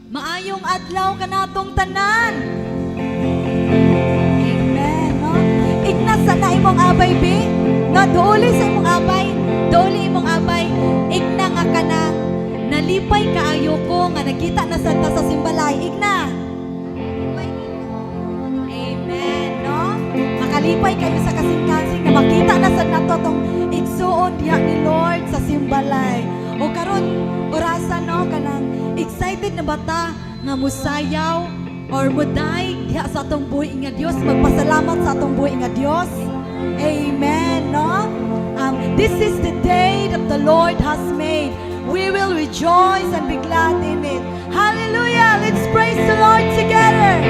Maayong adlaw kanatong tanan. Amen, no? Igna na imong abay, bi. No, dooli sa imong abay. Dooli imong abay. Igna nga kanang nalipay kaayo ko nga nakita na sa simbalay. Igna. Amen, no? Makalipay kayo sa kasing-kasing na makita na sa natotong igsuon diha ni Lord sa simbalay. O karon orasan, no, kanang excited na bata nga musayaw or muday diha sa atong buhi nga Dios, magpasalamat sa atong buhi nga Dios. Amen, no? This is the day that the Lord has made. We will rejoice and be glad in it. Hallelujah! Let's praise the Lord together.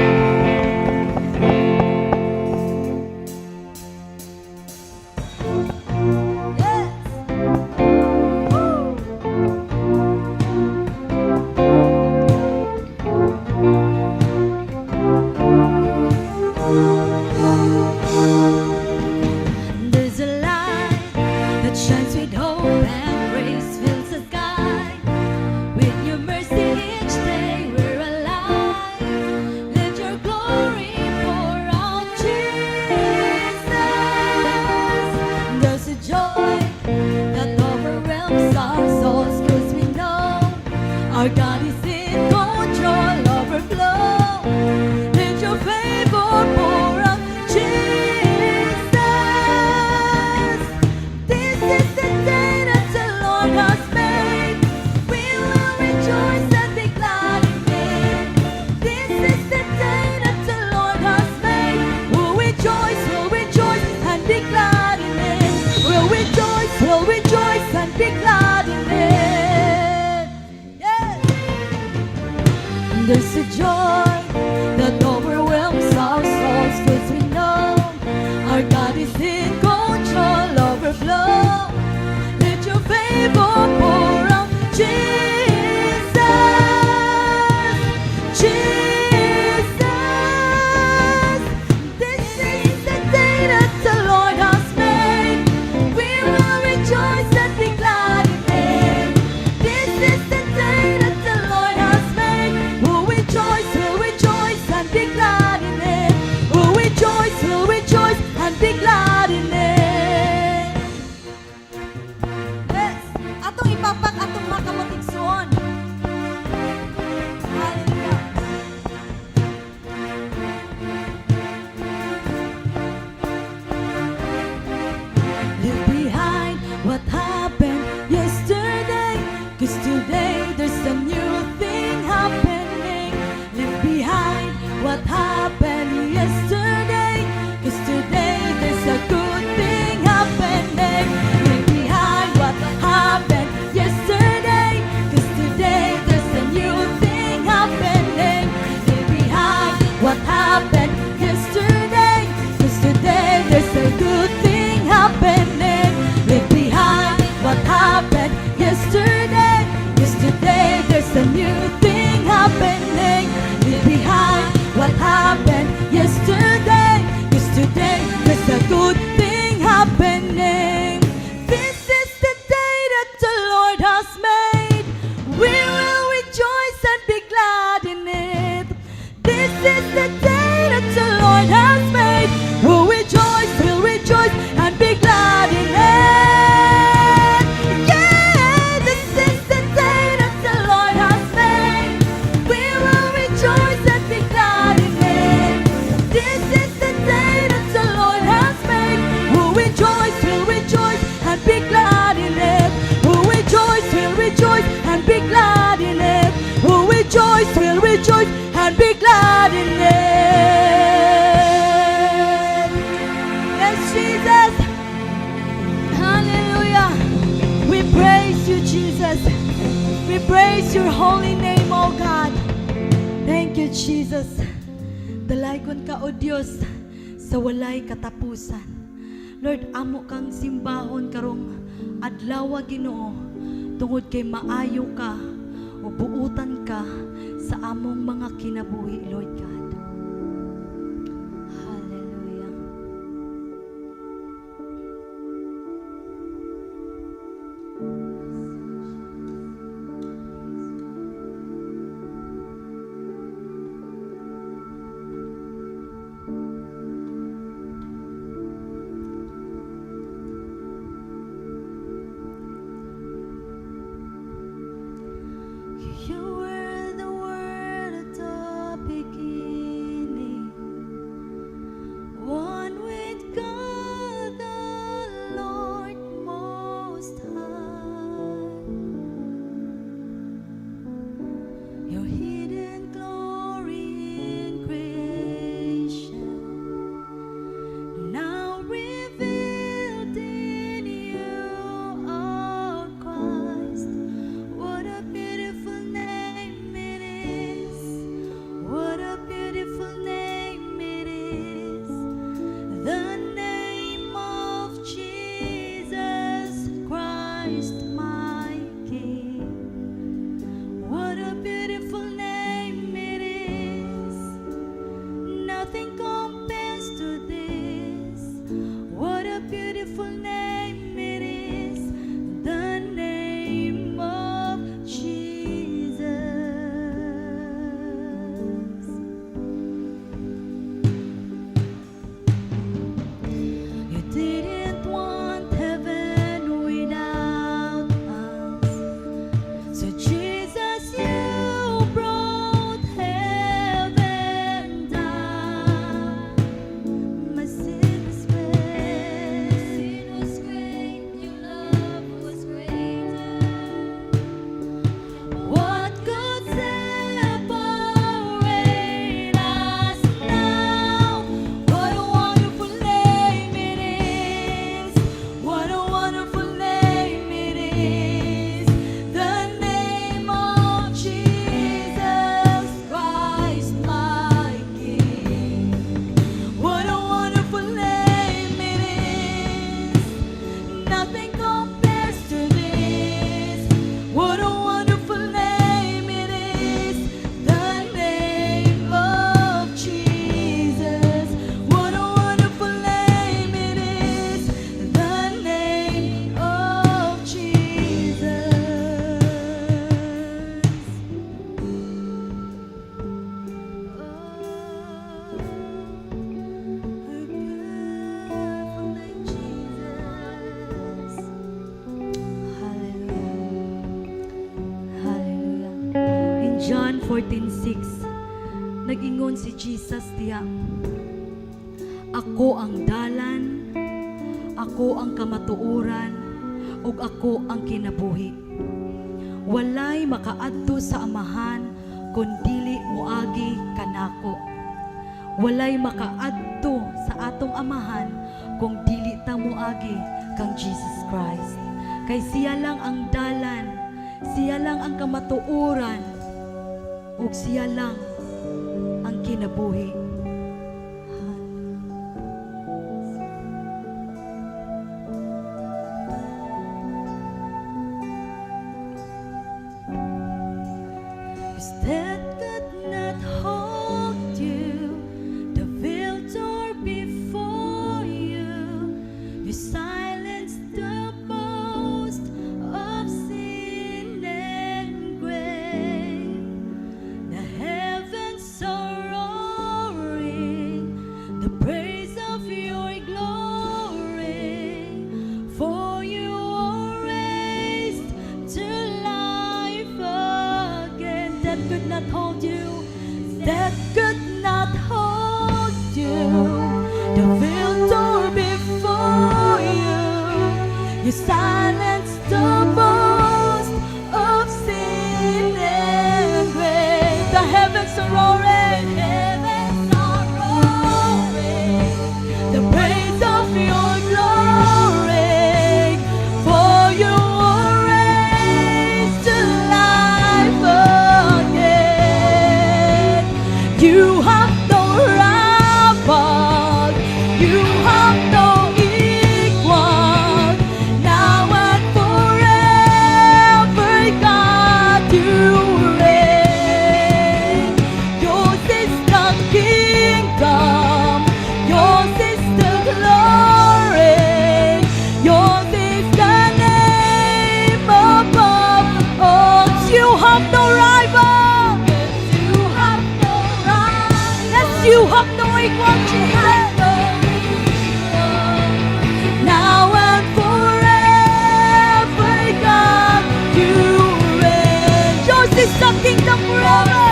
Our God is in control, overflow. Let your favor pour out, Jesus. This is the day that the Lord has made. We will rejoice and be glad in it. This is the day that the Lord has made. We'll rejoice and be glad in it. We'll rejoice and be glad in it. There's a joy that overwhelms our souls, 'cause we know our God is in control, overflow. Let your favor pour out, Jesus, Jesus. This is the day that the Lord has made. We will rejoice and be glad in it. This is the day that the Lord has made. We'll rejoice and be glad in it. We'll rejoice and be glad in it. Yes, atong ipapak atong mga kamatigsoon. Hallelujah. Leave behind what happened yesterday, 'cause today there's a new thing happening. Leave behind what happened yesterday, 'cause today there's a good thing happening. Leave behind what happened yesterday, 'cause today there's a new thing happening. Leave behind what happened yesterday, 'cause today there's a good thing happening. Leave behind what happened yesterday, 'cause today there's a new thing happening. Leave behind what happened yesterday, 'cause today there's a good thing happening. This is the day that the Lord has made. We will rejoice and be glad in it. This is the day that the Lord has made. We'll rejoice and be glad in it. Yeah, this is the day that the Lord has made. We will rejoice and be glad in it. This is the day that the Lord has made. We'll rejoice and be glad in it. We'll rejoice and be glad in it. We'll rejoice and be glad in it. Yes, Jesus. Hallelujah. We praise you, Jesus. We praise your holy name, oh God. Thank you, Jesus. Dalaygon ka, O Diyos, sa walay katapusan. Lord, amo kang simbahon karong adlaw, Ginoo, tungod kay maayo ka o buutan ka sa among mga kinabuhi, Lord God. Hallelujah. John 14:6, nag-ingon si Jesus diha, ako ang dalan, ako ang kamatuoran, ug ako ang kinabuhi. Walay makaadto sa amahan kun dili moagi kanako. Walay makaadto sa atong amahan kung dili ta moagi kang Jesus Christ. Kay siya lang ang dalan, siya lang ang kamatuoran, ug siya lang ang kinabuhi. That could not hold you, the veil tore before you, you silenced the boast of sin and grave. The heavens are roaring, the praise of your glory, for you are raised to life again. That could not hold you, that could not hold you. The veil tore before you, you silenced the boast of sin and grave. The heavens are roaring, the praise of your glory, for you are raised to life again. You have no rival, you have no equal, now and forever, God, you reign. Yours is the kingdom, yours is the glory, yours is the name above all. You have no rival, you have no rival, yes, you have no equal, Jesus. Now and forever, God, you reign. Yours is the kingdom forever.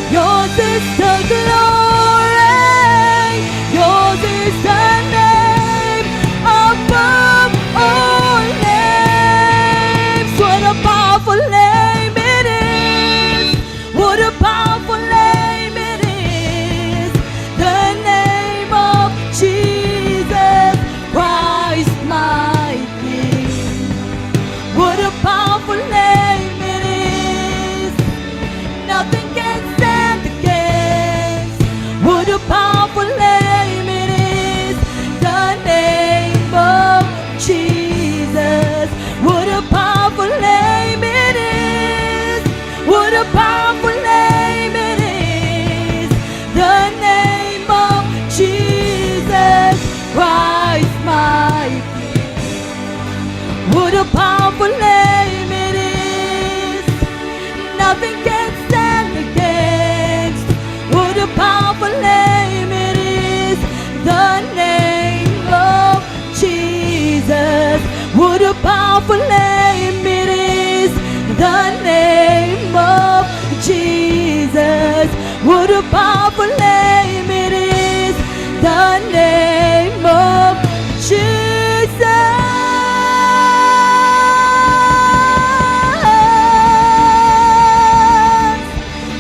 Yours is the glory, yours is the name above all names. What a powerful name it is, what a powerful name it is, the name of Jesus Christ my King. What a powerful name it is, nothing can stand against. What a powerful name it is, the name of Jesus. What a powerful name it is, what a powerful name it is, the name of Jesus Christ my King. What a powerful name it is, nothing can stand against. What a powerful name it is, the name of Jesus. What a powerful name it is, the name of Jesus. What a powerful name it is, the name of Jesus.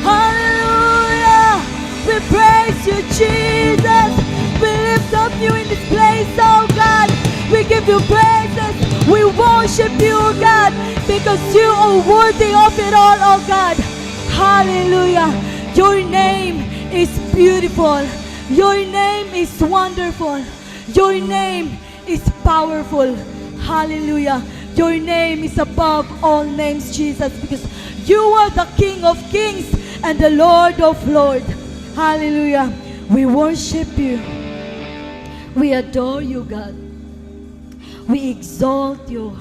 Hallelujah. We praise you, Jesus. We lift up you in this place, oh God. We give you praises. We worship you, God, because you are worthy of it all, oh God. Hallelujah. Your name is beautiful. Your name is wonderful. Your name is powerful. Hallelujah. Your name is above all names, Jesus, because you are the King of kings and the Lord of lords. Hallelujah. We worship you. We adore you, God. We exalt you.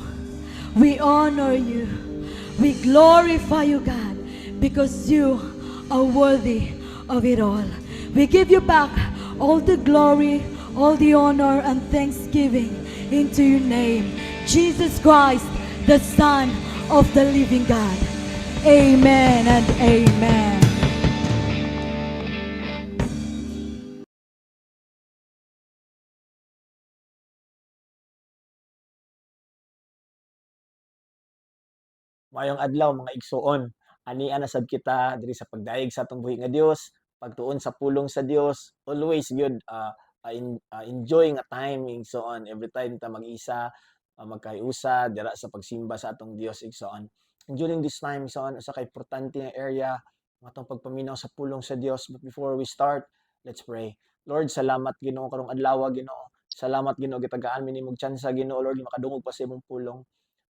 We honor you. We glorify you, God, because you are worthy of it all. We give you back all the glory, all the honor, and thanksgiving into your name, Jesus Christ, the Son of the living God. Amen and amen. Mayong adlaw mga igsoon, ania na sad kita diri sa pagdayeg sa atong buhi nga Dios, pagtuon sa pulong sa Dios, always gyud enjoy nga time igsoon every time ta mag-isa, magkahiusa dira sa pagsimba sa atong Dios igsoon. And during this time igsoon usa ka importante nga area ang atong pagpaminaw sa pulong sa Dios. But before we start, let's pray. Lord, salamat Ginoo karong adlaw Ginoo. Salamat Ginoo gitagaan mi nimong tsansa Ginoo Lord makadungog pa sa imong pulong.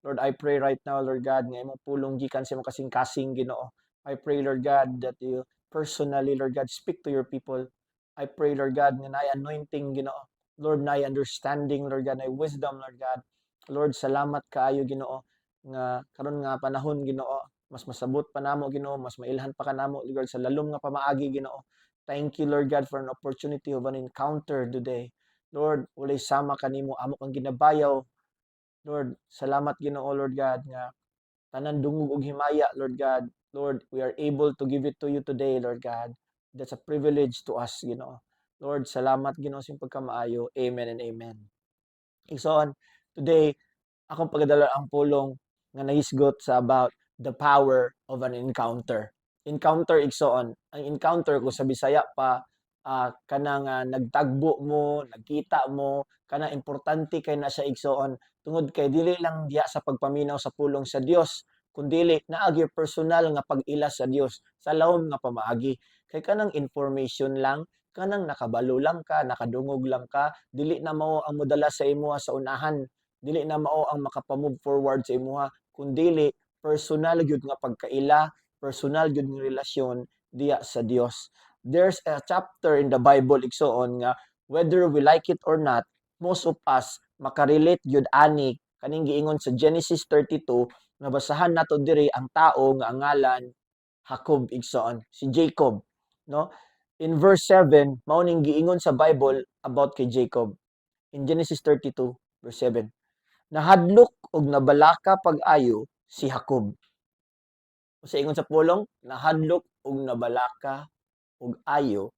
Lord, I pray right now, Lord God, nga imong pulong gikan sa imong kasing-kasing, Ginoo. I pray, Lord God, that you personally, Lord God, speak to your people. I pray, Lord God, nga naay anointing, Ginoo. Lord, naay understanding, Lord God, naay wisdom, Lord God. Lord, salamat kaayo, Ginoo, nga karon nga panahon, Ginoo, mas masabot pa namo, Ginoo, mas mailhan pa kanamo, Lord, sa lalom nga pamaagi, Ginoo. Thank you, Lord God, for an opportunity of an encounter today. Lord, walay sama kanimo, amo kang ginabayaw, Lord, salamat Ginoo Lord God nga tanan dungog ug himaya Lord God. Lord, we are able to give it to you today Lord God. That's a privilege to us Ginoo. Lord, salamat Ginoo sa pagkamaayo. Amen and amen. Igsoon, today akong pagadala ang pulong nga nahisgot sa about the power of an encounter. Encounter igsoon. Ang encounter ko sa Bisaya pa kanang nagtagbo mo, nagkita mo, kana importante kay na siya igsoon tungod kay dili lang diha sa pagpaminaw sa pulong sa Dios, kundili naagi personal nga pag-ila sa Dios sa lawom nga pamaagi. Kay kanang information lang, kanang nakabalo lang ka, nakadungog lang ka, dili na mao ang modala sa imo sa unahan, dili na mao ang makapamove forward sa imuha kundili personal gyud nga pagkaila, personal gyud nga relasyon diya sa Dios. There's a chapter in the Bible igsoon nga whether we like it or not, most of us makarelate gyud ani kaning giingon sa Genesis 32 nga basahan nato diri ang tao nga ang ngalan Jacob igsoon, si Jacob, no? In verse 7, mao ning giingon sa Bible about kay Jacob. In Genesis 32 verse 7. Nahadlok og nabalaka pag-ayo si Jacob. Sa ingon sa pulong, nahadlok og nabalaka og ayo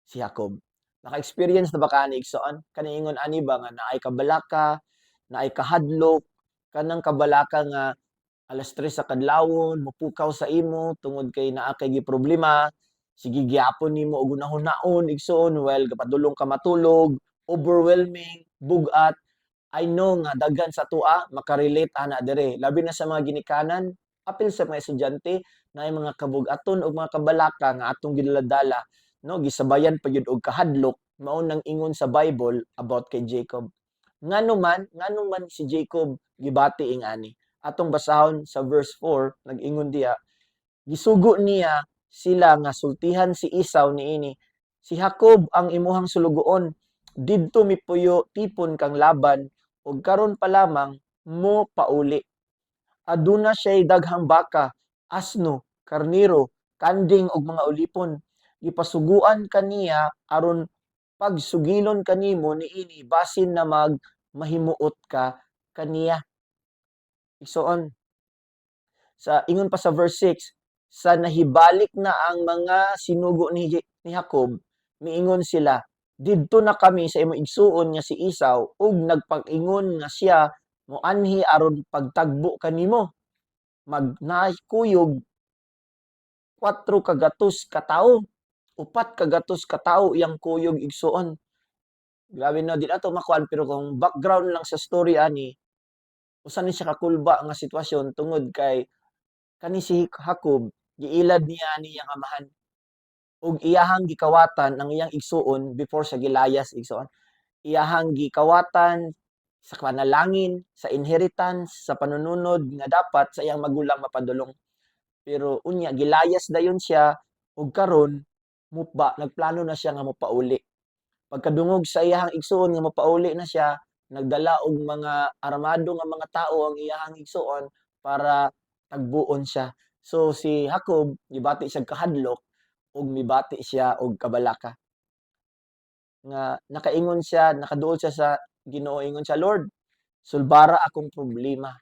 si Jacob. Naka-experience na ba ka ani igsoon? Kani ingon ani ba nga naay kabalaka, naay kahadlok, kanang kabalaka nga alas 3 sa kadlawon, mupukaw sa imo tungod kay naa kay giproblema, sige gyapon nimo og unahon-naon igsoon while kapadulong ka matulog, overwhelming, bugat. I know nga daghan sa tua maka-relate ana dire. Labi na sa mga ginikanan, apil sa mga estudyante na mga kabug-aton o mga kabalaka nga atong gidaladala, no, gisabayan pa gyud og kahadlok mao nang ingon sa Bible about kay Jacob. Ngano man si Jacob gibati ing ani. Atong basahon sa verse 4 nag-ingon diha, gisugo niya sila nga sultihan si Esau niini. Si Jacob ang imuhang sulugoon. Didto mipuyo tipon kang laban ug karon pa lamang mo pauli. Aduna siya'y daghang baka, asno, karniro, kanding ug mga ulipon. Gipasuguan kaniya aron pagsugilon kanimo niini basin na mahimuot ka kaniya. Igsoon, sa ingon pa sa verse 6, sa nahibalik na ang mga sinugo ni Jacob, miingon sila, didto na kami sa imong igsuon nga si Esau ug nagpag-ingon nga siya moanhi aron pagtagbo kanimo. Magnakuyog 4 kagatos ka tawo, 4 kagatos ka tawo iyang kuyog igsuon. Grabe no, di na to makuan pero kung background lang sa story ani, usa ni siya kakulba nga sitwasyon tungod kay kani si Jacob giilad niya ni iyang amahan ug iyahang gikawatan ang iyang igsuon before sa gilayas igsuon. Iyahang gikawatan sa panalangin, sa inheritance, sa panununod nga dapat sa iyang magulang mapadulong. Pero unya gilayas dayon siya ug karon nagplano na siya nga mopauli. Pagkadungog sa iyahang igsuon nga mopauli na siya, nagdala og mga armado nga mga tao ang iyahang igsuon para tagbuon siya. So si Jacob gibati siya kahadlok ug mibati siya og kabalaka. Nga nakaingon siya, nakaduol siya sa Ginoo, ingon siya, Lord, sulbara akong problema.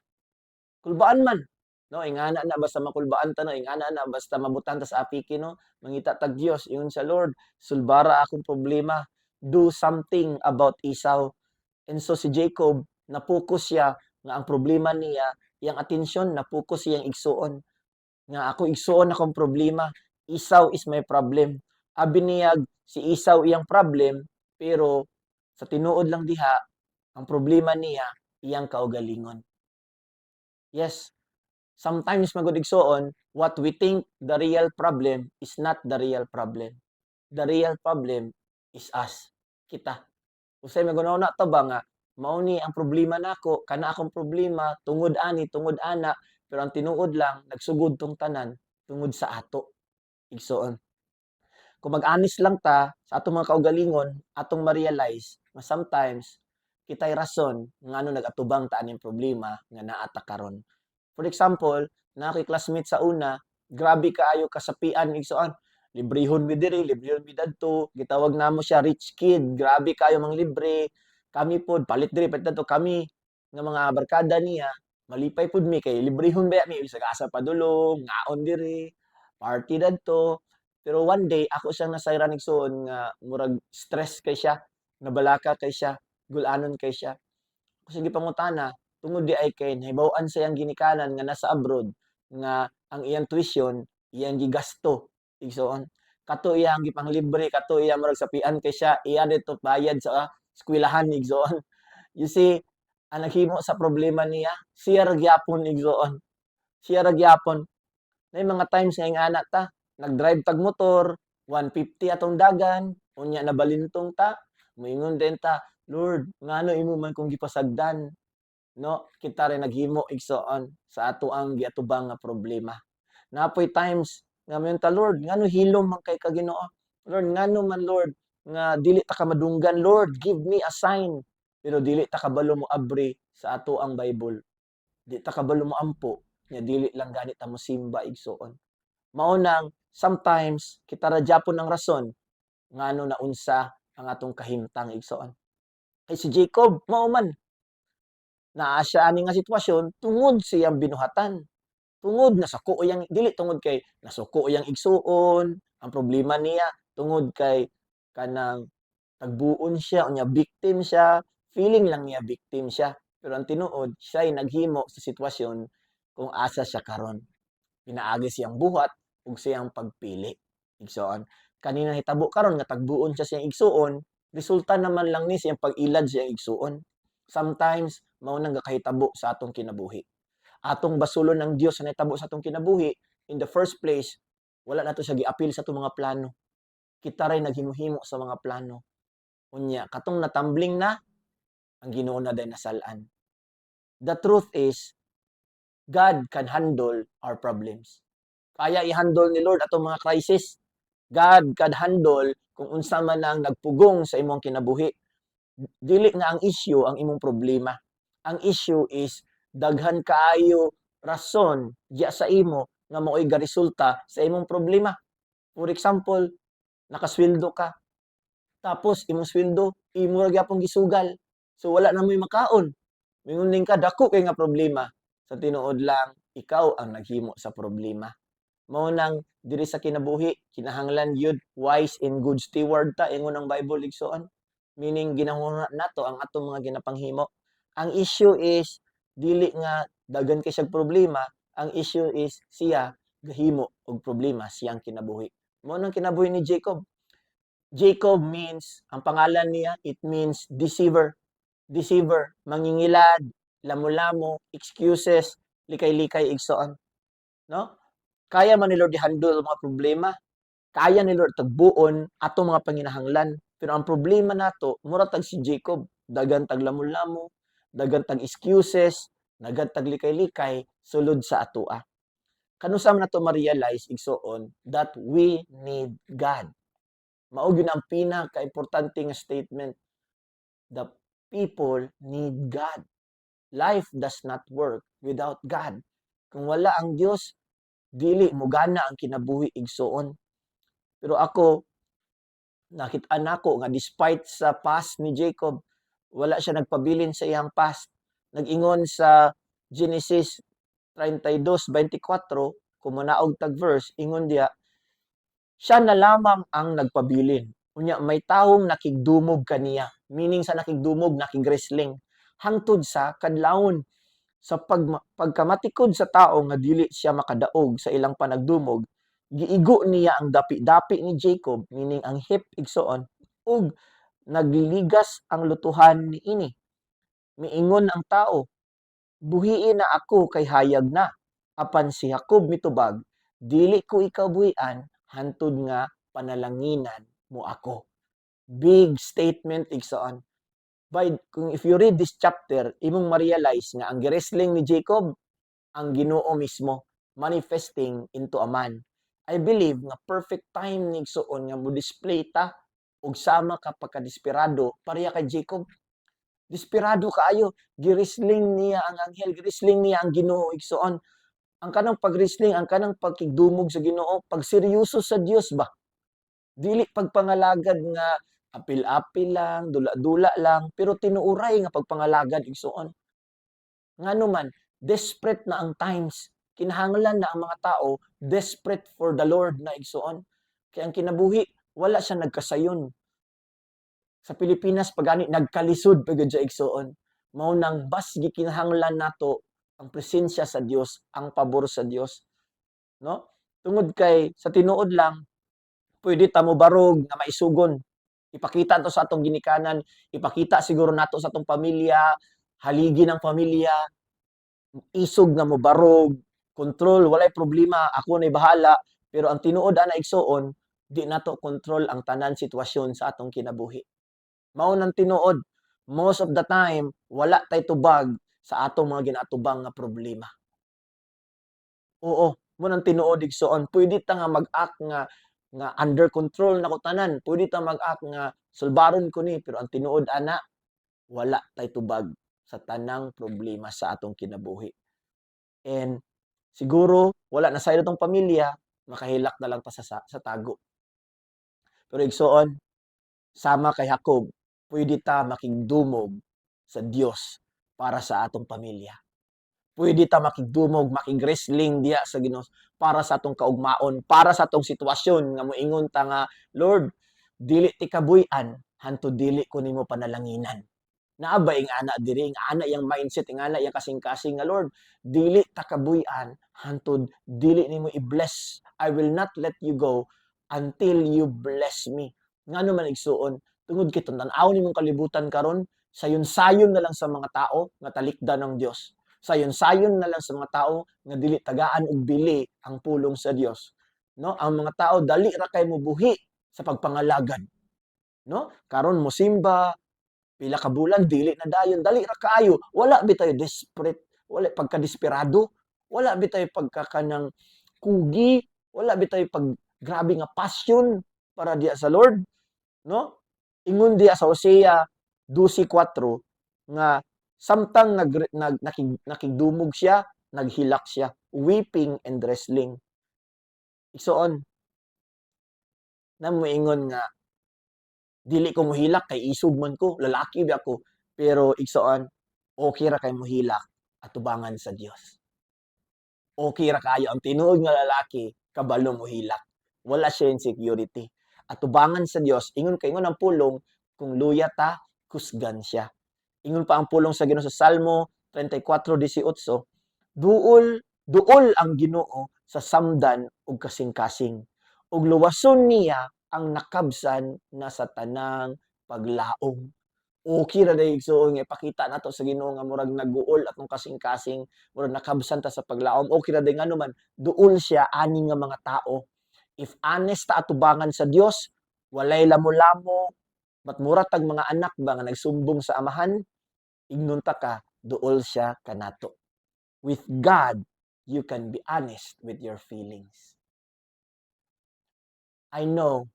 Kulbaan man. no, ingana na basta makulbaan ta no, ingana na basta mabutan ta sa apiki no, mangita tag Dios ingon sa Lord, sulbara akong problema, do something about Esau. And so si Jacob, na-focus siya nga ang problema niya, iyang atensyon na-focus siyang igsuon, nga ako igsuon akong problema, Esau is my problem. Abi niyag si Esau iyang problem, pero sa tinuod lang diha, ang problema niya iyang kaugalingon. Yes, sometimes magud igsuon, what we think the real problem is not the real problem. The real problem is us, kita. Usay magunawna ta ba nga mao ni ang problema nako, kana akong problema tungod ani, tungod ana, pero ang tinuod lang nagsugod tong tanan tungod sa ato, igsoon. Kung mag-honest lang ta sa atong mga kaugalingon, atong ma-realize nga sometimes kita'y rason ngano nag-atubang ta aning problema nga naa ta karon. For example, na ako'y classmate sa una, grabe kaayo kasapian igsoon. Librehon mi diri, librehon mi dadto, gitawag namo siya rich kid, grabe kaayo manglibre. Kami pod palit diri palit dadto kami nga mga barkada niya, malipay pod mi kay librehon baya mi bisag asa padulong, ngaon diri, party dadto. Pero one day ako siyang nasayran igsoon nga murag stress kay siya, nabalaka kay siya, gulanon kay siya. Sige pangutana, tungod di ay kay nahibaw-an sa iyang ginikanan nga nasa abroad nga ang iyang tuition iyang gigasto igsoon. Kato iyang gipanglibre, kato iyang murag sapian kay siya, iya dito bayad sa eskwelahan igsoon. You see, ang naghimo sa problema niya, siya ra gyapon igsoon. Siya ra gyapon. May mga times nga ingana ta, nag-drive tag motor, 150 atong dagan, unya nabalintong ta, moingon din ta, Lord, ngano imo man kung gipasagdan, no? Kita rin naghimo igsoon sa ato ang giatubang nga problema. Napoy times nga mayon ta, Lord, ngano hilom man kay ka Ginoo? Lord, ngano man Lord nga dili ta ka madunggan, Lord, give me a sign. Pero dili ta kabalo mo abri sa ato ang Bible. Di ta kabalo mo ampo nga dili lang gani ta mosimba igsoon. Mao nang sometimes kita ra gyapon ang rason ngano naunsa ang atong kahimtang igsoon. Kay si Jacob mao man, naa siya ani nga sitwasyon tungod sa iyang binuhatan. Tungod nasuko iyang dili tungod kay nasuko iyang igsuon, ang problema niya tungod kay kanang tagbuon siya unya victim siya, feeling lang niya victim siya. Pero ang tinuod siya'y naghimo sa sitwasyon kung asa siya karon. Pinaagi siyang buhat ug siyang pagpili. Igsoon. Kanina hitabo karon nga tagbuon siya siyang igsuon, resulta naman lang ni siyang pag-ilad siyang igsuon. Sometimes mao nang gakahitabo sa atong kinabuhi. Atong basulon ng Dios sa nahitabo sa atong kinabuhi, in the first place, wala nato siya giapil sa atong mga plano. Kita ray naghimuhimo sa mga plano. Unya, katong natambling na, ang Ginoo na day nasalan. The truth is, God can handle our problems. Kaya i-handle ni Lord atong mga crisis. God can handle kung unsa man ang nagpugong sa imong kinabuhi. Dili nga ang issue ang imong problema. Ang issue is daghan kaayo rason diya sa imo nga mao'y resulta sa imong problema. For example, nakasweldo ka, tapos imong sweldo imo ra gyapon gisugal. So wala na mo'y makaon. Mingon ka dako kay nga problema. Sa tinuod lang, ikaw ang naghimo sa problema. Mao nang diri sa kinabuhi, kinahanglan yun wise and good steward ta ingon ang Bible igsoon. Meaning ginahuna nato ang atong mga ginapanghimo. Ang issue is dili nga daghan kay siyang problema, ang issue is siya gahimo og problema siyang kinabuhi. Mao nang kinabuhi ni Jacob. Jacob means, ang pangalan niya, it means deceiver. Deceiver, mangingilad, lamo-lamo, excuses, likay-likay igsoon. No? Kaya man ni Lord i-handle ang mga problema. Kaya ni Lord tagbuon atong mga panginahanglan. Pero ang problema nato, mura tag si Jacob, dagan tag lamo-lamo, dagan tag excuses, dagan tag likay-likay, sulod sa atoa. Kanusam na to ma-realize igsoon that we need God. Mao gyud ang pinaka-importante nga statement. The people need God. Life does not work without God. Kung wala ang Dios, dili mo gana ang kinabuhi igsoon. Pero ako, nakita nako nga despite sa past ni Jacob, wala siya nagpabilin sa iyang past. Nag-ingon sa Genesis 32:24 kung manaog tag verse ingon diha, siya na lamang ang nagpabilin. Unya may tawong nakigdumog kaniya, meaning sa nakigdumog nakigwrestling hangtod sa kadlawon. Sa pagkamatikod sa tao nga dili siya makadaog sa ilang panagdumog, giigo niya ang dapi-dapi ni Jacob, meaning ang hip igsoon, ug nagligas ang lutuhan niini. Miingon ang tao, buhiin na ako kay hayag na. Apan si Jacob mitubag, dili ko ikaw buhian, hantod nga panalanginan mo ako. Big statement igsoon. Kung if you read this chapter, imong ma-realize nga ang wrestling ni Jacob, ang Ginoo mismo, manifesting into a man. I believe nga perfect time ni igsoon nga mo display ta og sama ka pagka-desperado pareha kay Jacob. Desperado kaayo, gi-wrestling niya ang anghel, gi-wrestling niya ang Ginoo igsoon. Ang kanang pag-wrestling, ang kanang pagkigdumog sa Ginoo, pagseryoso sa Dios ba? Dili pagpangalagad nga apil-apil lang, dula-dula lang, pero tinuuray nga pagpangalagad igsoon. Ngano man, desperate na ang times. Kinahanglan na ang mga tao desperate for the Lord na igsoon. Kaya ang kinabuhi, wala siya nagkasayon. Sa Pilipinas pagani nagkalisod pagud sa igsoon. Mao nang bas gikinahanglan nato ang presensya sa Dios, ang pabor sa Dios, no? Tungod kay sa tinuod lang pwede ta mo barog nga maisugon. Ipakita to sa atong ginikanan, ipakita siguro nato sa atong pamilya, haligi ng pamilya, isog nga mo barog, control, walay problema, ako na'y bahala. Pero ang tinuod ana igsoon, di nato control ang tanan sitwasyon sa atong kinabuhi. Mao nang tinuod, most of the time wala tay tubag sa atong mga ginatubang nga problema. Oo, mo nang tinuod igsoon, pwede ta nga mag-act nga under control nako tanan, pwede ta mag-act nga sulbaron ko ni, pero ang tinuod ana, wala tay tubag sa tanang problema sa atong kinabuhi. And siguro wala na sayod tong pamilya, makahilak na lang ta sa tago. Pero igsoon, sama kay Jacob, pwede ta makigdumog sa Dios para sa atong pamilya. Pwede ta makigdumog, makig-wrestling diha sa Ginoo para sa atong kaugmaon, para sa atong sitwasyon nga moingon ta nga, Lord, dili ti kabuy-an, hantud dili ko nimo panalanginan. Naa ba ingana diri, ingana yang mindset, ingana yang kasing-kasing nga, Lord, dili ta kabuy-an, hantud dili nimo i-bless. I will not let you go until you bless me. Ngano man igsuon, tungod kay tan-aw nimong kalibutan karon, sayon-sayon na lang sa mga tao nga talikdan ng Dios. Sayon-sayon na lang sa mga tao nga dili tagaan og bili ang pulong sa Dios. No, ang mga tao dali ra kay mobuhi sa pagpangalagad. No, karon mo simba, pila ka bulan dili na dayon, dali ra kaayo. Wala bitayo desperate, wala pagka-desperado, wala bitayo pagkakanang kugi, wala bitayo pag grabe nga passion para diya sa Lord, no? Ingon diya sa Hosea 12:4 nga samtang nakigdumog siya, naghilak siya, weeping and wrestling. Igsoon, namoingon nga dili ko mohilak kay isog man ko, lalaki ba ako. Pero igsoon, okay ra kay mohilak atubangan sa Dios. Okay ra kayo ang tinuod nga lalaki kabalo mohilak. Wala siya insecurity. Atubangan sa Dios, ingon kay ingon ang pulong kung luya ta, kusgan siya. Ingon pa ang pulong sa Ginoo sa Salmo 34:18, duol ang Ginoo sa samdan ug kasing-kasing, ug luwason niya ang nakabsan na sa tanang paglaom. Okay ra day igsoon nga ipakita nato sa Ginoo nga murag naguol atong kasing-kasing, murag nakabsan ta sa paglaom. Okay ra day ngano man, duol siya ani nga mga tao. If honest ta atubangan sa Dios, walay lamo-lamo, matmura tag mga anak ba nga nagsumbong sa amahan, ingnon ta ka, duol siya kanato. With God, you can be honest with your feelings. I know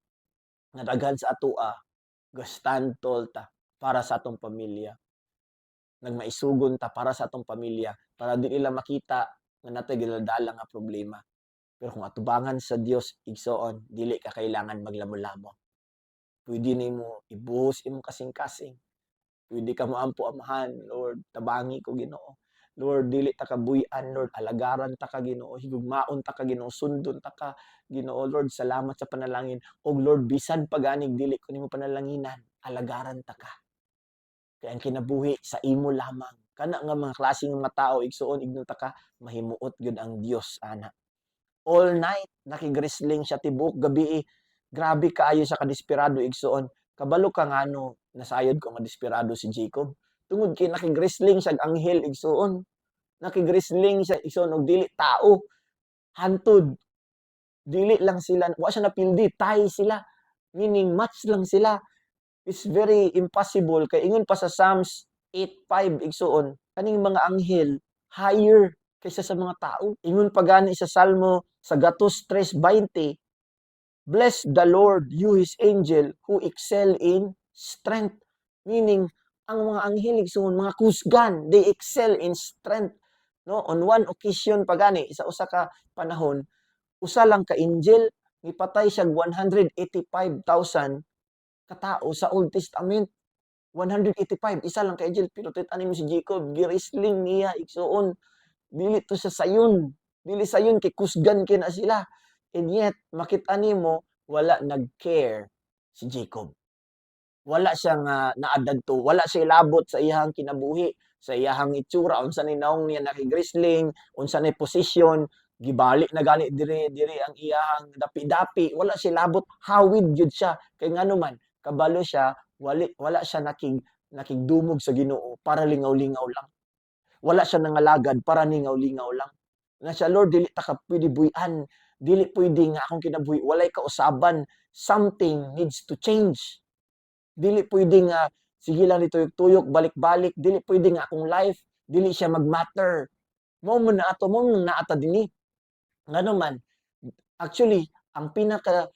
nga daghan sa atoa, gastan tol ta para sa atong pamilya. Nagmaisugon ta para sa atong pamilya, para di nila makita nga natay ginadala nga problema. Pero kung atubangan sa Dios igsoon, dili ka kailangan maglamo-lamo. Pwede nimo ibuhos imong kasing-kasing. Pwede ka moampo amahan, Lord, tabangi ko Ginoo. Lord, dili ta ka buy-an, Lord, alagaran ta ka Ginoo, higugmaon ta ka Ginoo, sundon ta ka Ginoo. Lord, salamat sa panalangin. Og Lord, bisan paganig dili ko nimo panalanginan, alagaran ta ka. Kay ang kinabuhi sa imo lamang. Kana nga mga klase nga mga tao igsuon igno ta ka, mahimuot gyud ang Dios ana. All night nakigrisling siya tibuok gabi. Grabe kaayo sa kadesperado igsuon. Kabalo ka ngano nasayod ko nga desperado si Jacob. Tungod kay nakigrisling siya anghel igsuon. Nakigrisling siya igsuon og dili tao. Hantud. Dili lang sila, wa siya napildi, tie sila. Meaning match lang sila. It's very impossible kay ingon pa sa Psalms 8:5 igsuon, kaning mga anghel higher kaysa sa mga tao. Ingon pa gani sa Salmo sa Gatos 3:20, bless the Lord, you his angel who excel in strength. Meaning ang mga anghel igsuon mga kusgan, they excel in strength. No, on one occasion pa gani sa usa ka panahon, usa lang ka angel gipatay siya 185,000 katao sa Old Testament. 185 isa lang ka angel pero tit-ani mo si Jacob girisling niya igsuon dili to sa sayon, dili sayon kay kusgan kina sila, and yet makita nimo wala nag-care si Jacob. Wala siyang naadadto, wala siya ilabot sa iyang kinabuhi, sa iyang itsura unsa ni naong niya nakigrisling, unsa ni posisyon, gibalik na gani diri ang iyang dapi-dapi, wala siya labot, hawid gyud siya kay ngano man kabalo siya wala siya nakigdumog sa Ginoo para lingaw-lingaw lang. Wala siya nangalagad para lingaw-lingaw lang. Nga siya, Lord, dili ta ka pwede buy-an, dili pwede nga akong kinabuhi, walay kausaban, something needs to change. Dili pwede nga sige lang ni tuyok-tuyok, balik-balik, dili pwede nga akong life, dili siya mag-matter. Mao man na ato, mao na ata dinhi. Ngano man, actually, ang pinaka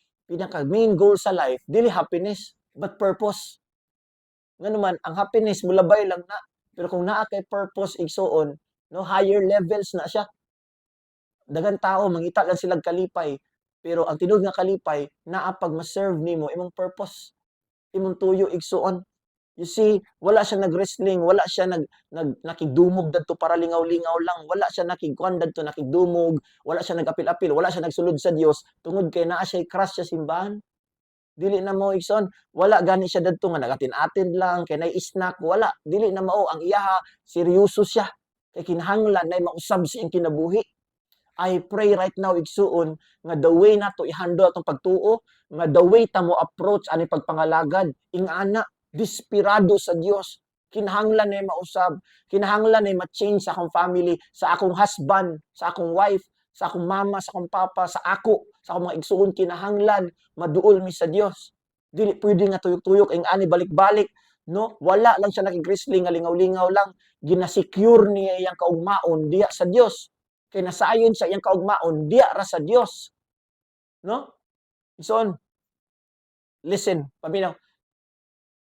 main goal sa life, dili happiness, but purpose. Nga naman, ang happiness mulabay lang na. Pero kung naa kay purpose igsuon, no, higher levels na siya. Daghang tao mangita lang silang kalipay, pero ang tinud nga kalipay naa pag ma-serve nimo imong purpose, imong tuyo igsuon. You see, wala siya nag-wrestling, wala siya nakigdumog dadto para lingaw-lingaw lang, wala siya nakigkuan dadto nakigdumog, wala siya nag-apil-apil, wala siya nagsulod sa Dios tungod kay naa siya crush sa simbahan. Dili na mao igsoon, wala gani siya dadto nga nagatin-atin lang kay nay snack, wala, dili na mao ang iyaha, seryoso siya. Kay kinahanglan nay mausab sa iyang kinabuhi. I pray right now igsuon nga the way nato i-handle atong pagtuo, nga the way ta mo approach ani pagpangalagad, ingana desperado sa Dios. Kinahanglan nay mausab, kinahanglan nay ma-change sa akong family, sa akong husband, sa akong wife, sa akong mama, sa akong papa, sa akong mga igsuon kinahanglan maduol mi sa Dios. Dili pwede nga tuyok-tuyok ing ani balik-balik, no? Wala lang siya nakigrisling nga lingaw-lingaw lang, ginasecure niya iyang kaugmaon diya sa Dios. Kay nasayon sa iyang kaugmaon diya ra sa Dios. No? Igsoon, listen, paminaw.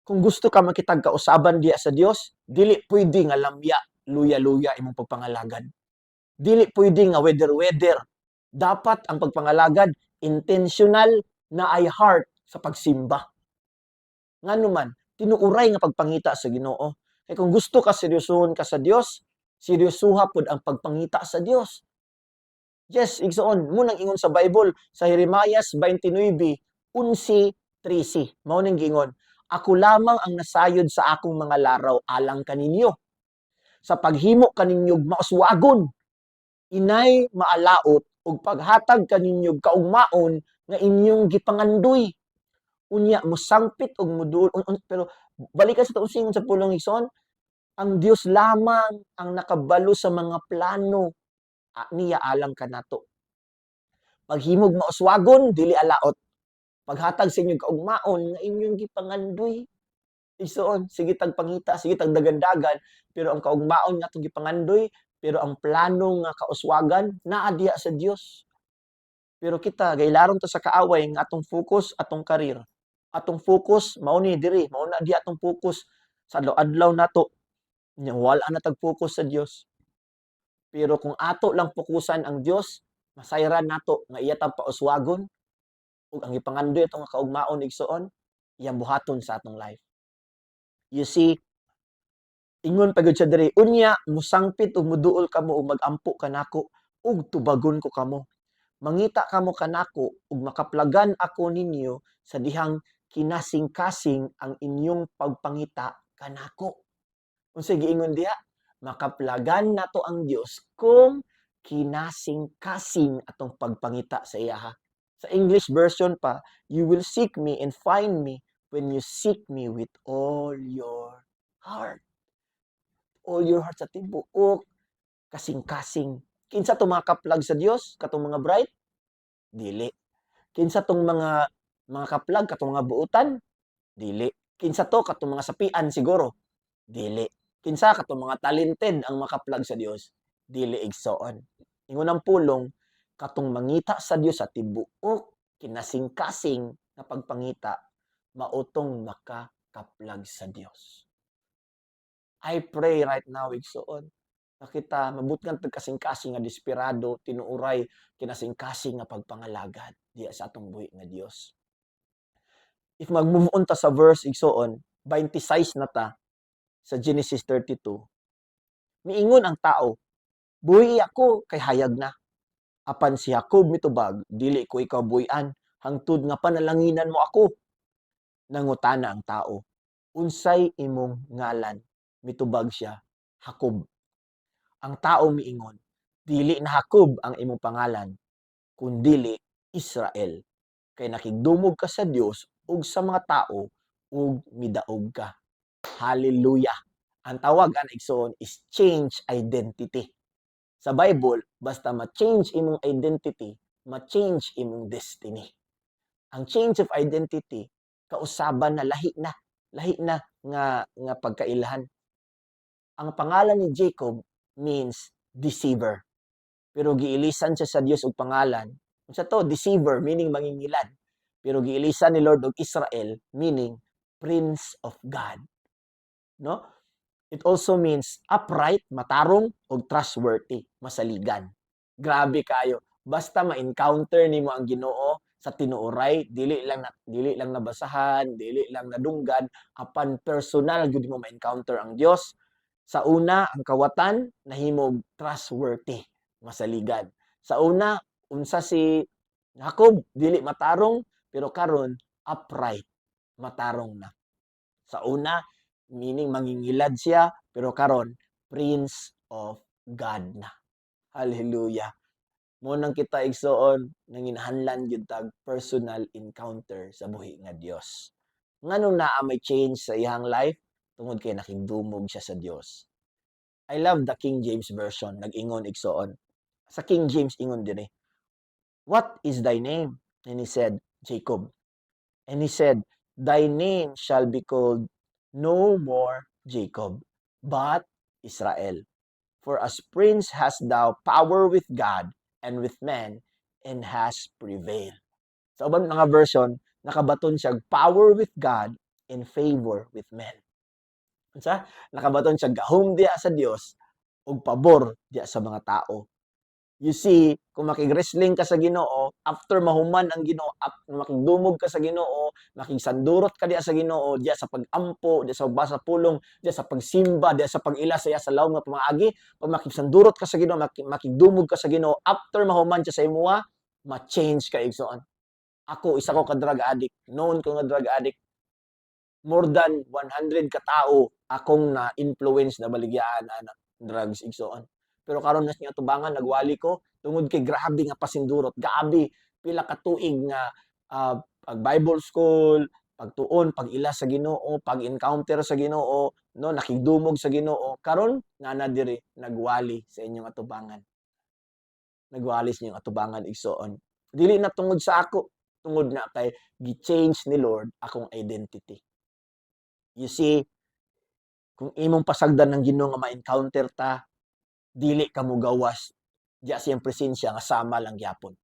Kung gusto ka makitag kausaban diya sa Dios, dili pwede nga lamya, luya-luya imong pagpangalagad. Dili pwede nga weather-weather. Dapat ang pagpangalagad intentional na ay heart sa pagsimba. Ngano man, tinuuray nga pagpangita sa Ginoo. Kay kung gusto ka seryosohon ka sa Dios, seryosuha pod ang pagpangita sa Dios. Yes, igsoon, munang ingon sa Bible sa Jeremias 29:11-13. Mao ning giingon, ako lamang ang nasayod sa akong mga laraw alang kaninyo. Sa paghimo kaninyog mauswagon, inay maalaot ug paghatag kaninyog kaugmaon nga inyong gipangandoy. Unya mosangpit og modul pero balikan sa tausing sa pulong igsoon, ang Dios lamang ang nakabalo sa mga plano niya alang kanato. Paghimog mauswagon dili alaot. Paghatag sa inyong kaugmaon nga inyong gipangandoy. Igsoon, sige tag pangita, sige tag dagan-dagan, pero ang kaugmaon nga itong gipangandoy, pero ang plano nga kauswagan naa diha sa Dios. Pero kita gailaron ta sa kaaway nga atong focus atong karir. Atong focus mao ni diri, mao na diha atong focus sa adlaw-adlaw nato. Nya wala na tag focus sa Dios. Pero kung ato lang fokusan ang Dios, masayran nato nga iya tang pauswagon ug ang ipangandoy ato nga kaugmaon igsoon, iyang buhaton sa atong life. You see, Ingon pa gyud siya diri, unya musangpit ug muduol kamo ug magampo kanako ug tubagon ko kamo. Mangita kamo kanako ug makaplagan ako ninyo sa dihang kinasing-kasing ang inyong pagpangita kanako. Unsay giingon diha? Makaplagan nato ang Dios kung kinasing-kasing atong pagpangita sa iya ha. Sa English version pa, you will seek me and find me when you seek me with all your heart. All your heart sa tibuok, kasing-kasing. Kinsa tong mga kaplag sa Dios, katong mga bright? Dili. Kinsa tong mga kaplag katong mga buutan? Dili. Kinsa to katong mga sapian siguro? Dili. Kinsa katong mga talented ang makaplag sa Dios? Dili igsoon. Ingon ang pulong katong mangita sa Dios sa tibuok kinasing-kasing nga pagpangita mautong makakaplag sa Dios. I pray right now igsoon na kita mabutkan tag kasing-kasing nga desperado tinuoray kinasing-kasing nga pagpangalagad diya sa atong buhi nga Dios. If mag-move on ta sa verse igsoon, 26 na ta sa Genesis 32. Miingon ang tao, buhi ako kay hayag na. Apan si Jacob mitubag, dili ko ikaw buhian, hangtod nga panalanginan mo ako. Nangutana ang tao, unsay imong ngalan? Mitubag siya, Jacob. Ang tao miingon, dili na Jacob ang imong pangalan, kundili Israel. Kay nakigdumog ka sa Dios ug sa mga tao ug midaog ka. Hallelujah. Ang tawagan igsoon is change identity. Sa Bible, basta ma-change imong identity, ma-change imong destiny. Ang change of identity kausaban na lahi na nga pagkailahan. Ang pangalan ni Jacob means deceiver. Pero giilisan siya sa Dios og pangalan. Unsa to? Deceiver meaning mangingilad. Pero giilisan ni Lord og Israel meaning Prince of God. No? It also means upright, matarong, ug trustworthy, masaligan. Grabe kayo. Basta ma-encounter nimo ang Ginoo sa tinuoray, dili lang nabasahan, dili lang nadunggan, apan personal gud mo ma-encounter ang Dios. Sa una, ang kawatan nahimog trustworthy, masaligan. Sa una, unsa si Jacob, dili matarong, pero karon upright, matarong na. Sa una, meaning mangingilad siya, pero karon Prince of God na. Hallelujah. Mo nang kita igsoon nanginahanglan gyud tag personal encounter sa buhi nga Dios. Nganong naa may change sa iyang life tungod kay nakigdumog siya sa Dios. I love the King James version, nag-ingon igsoon. Sa King James ingon dinhi, "What is thy name?" And he said, "Jacob." And he said, "Thy name shall be called no more Jacob, but Israel. For as prince hast thou power with God and with men, and has prevailed." Sa ubang mga version, nakabaton siya power with God and favor with men. Unsa? Nakabaton siya gahom diya sa Dios ug pabor diya sa mga tao. You see, kung makig-wrestling ka sa Ginoo, after mahuman ang Ginoo, makigdumog ka sa Ginoo, makigsandurot ka diya sa Ginoo, diya sa pag-ampo, diya sa pagbasa pulong, diya sa pagsimba, diya sa pag-ila sa iya sa lawom nga pamaagi, pag makigsandurot ka sa Ginoo, makigdumog ka sa Ginoo, after mahuman siya sa imuha, ma-change ka igsoon. Ako, isa ko ka drug addict, known ko nga drug addict. More than 100 ka tao akong na-influence na baligyan anak drugs igsoon. Pero karon nas niya tubangan nagwali ko tungod kay grabe nga pasindurot, gabi pila ka tuig nga pag Bible school, pagtuon, pag-ila sa Ginoo, pag-encounter sa Ginoo, no, nakigdumog sa Ginoo. Karon nana diri nagwali sa inyong atubangan. Nagwali sa inyong atubangan igsoon. Dili na tungod sa ako, tungod na kay gi-change ni Lord akong identity. You see, kung imong pasagdan ng Ginoo nga ma-encounter ta, dili ka mo gawas diya siyang presensya nga sama lang gyapon.